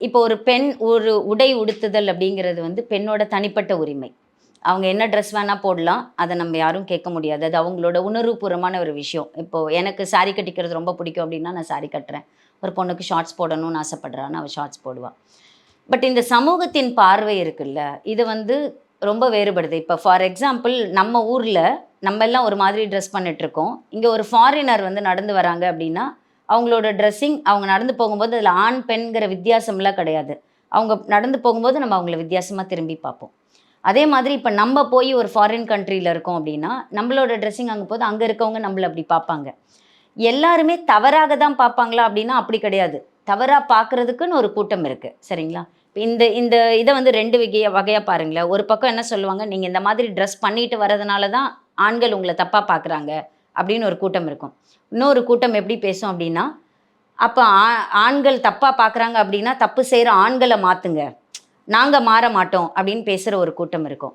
இப்போ ஒரு பெண் ஒரு உடை உடுத்துதல் அப்படிங்கிறது வந்து பெண்ணோட தனிப்பட்ட உரிமை. அவங்க என்ன ட்ரெஸ் வேணா போடலாம். அத நம்ம யாரும் கேட்க முடியாது. அது அவங்களோட உணர்வுபூர்வமான ஒரு விஷயம். இப்போ எனக்கு சாரி கட்டிக்கிறது ரொம்ப பிடிக்கும் அப்படின்னா, நான் சாரி கட்டுறேன். ஒரு பொண்ணுக்கு ஷார்ட்ஸ் போடணும்னு ஆசைப்படுறான்னா, அவ ஷார்ட்ஸ் போடுவா. பட் இந்த சமூகத்தின் பார்வை இருக்குல்ல, இது வந்து ரொம்ப வேறுபடுது. இப்போ ஃபார் எக்ஸாம்பிள் நம்ம ஊர்ல நம்ம எல்லாம் ஒரு மாதிரி ட்ரெஸ் பண்ணிட்டுருக்கோம். இங்க ஒரு ஃபாரினர் வந்து நடந்து வராங்க அப்படின்னா, அவங்களோட ட்ரெஸ்ஸிங் அவங்க நடந்து போகும்போது அதில ஆண், பெண்ங்கிற வித்தியாசம்லாம் கிடையாது. அவங்க நடந்து போகும்போது நம்ம அவங்கள வித்தியாசமா திரும்பி பார்ப்போம். அதே மாதிரி இப்ப நம்ம போய் ஒரு ஃபாரின் கண்ட்ரில இருக்கோம் அப்படின்னா, நம்மளோட ட்ரெஸ்ஸிங் அங்க அங்க இருக்கவங்க நம்மள அப்படி பார்ப்பாங்க. எல்லாருமே தவறாக தான் பார்ப்பாங்களா அப்படின்னா, அப்படி கிடையாது. தவறா பார்க்கறதுக்குன்னு ஒரு கூட்டம் இருக்கு. சரிங்களா? இந்த இந்த இத வந்து 2 வகையா பாருங்களேன். ஒரு பக்கம் என்ன சொல்லுவாங்க, "நீங்க இந்த மாதிரி ட்ரெஸ் பண்ணிட்டு வரதுனால தான் ஆண்கள் உங்கள தப்பா பார்க்குறாங்க." அப்படின்னு ஒரு கூட்டம் இருக்கும். இன்னொரு கூட்டம் எப்படி பேசும் அப்படின்னா, "அப்ப ஆண்கள் தப்பா பார்க்குறாங்க அப்படின்னா, தப்பு செய்ற ஆண்கள மாத்துங்க. நாங்க மாற மாட்டோம்." அப்படின்னு பேசுற ஒரு கூட்டம் இருக்கும்.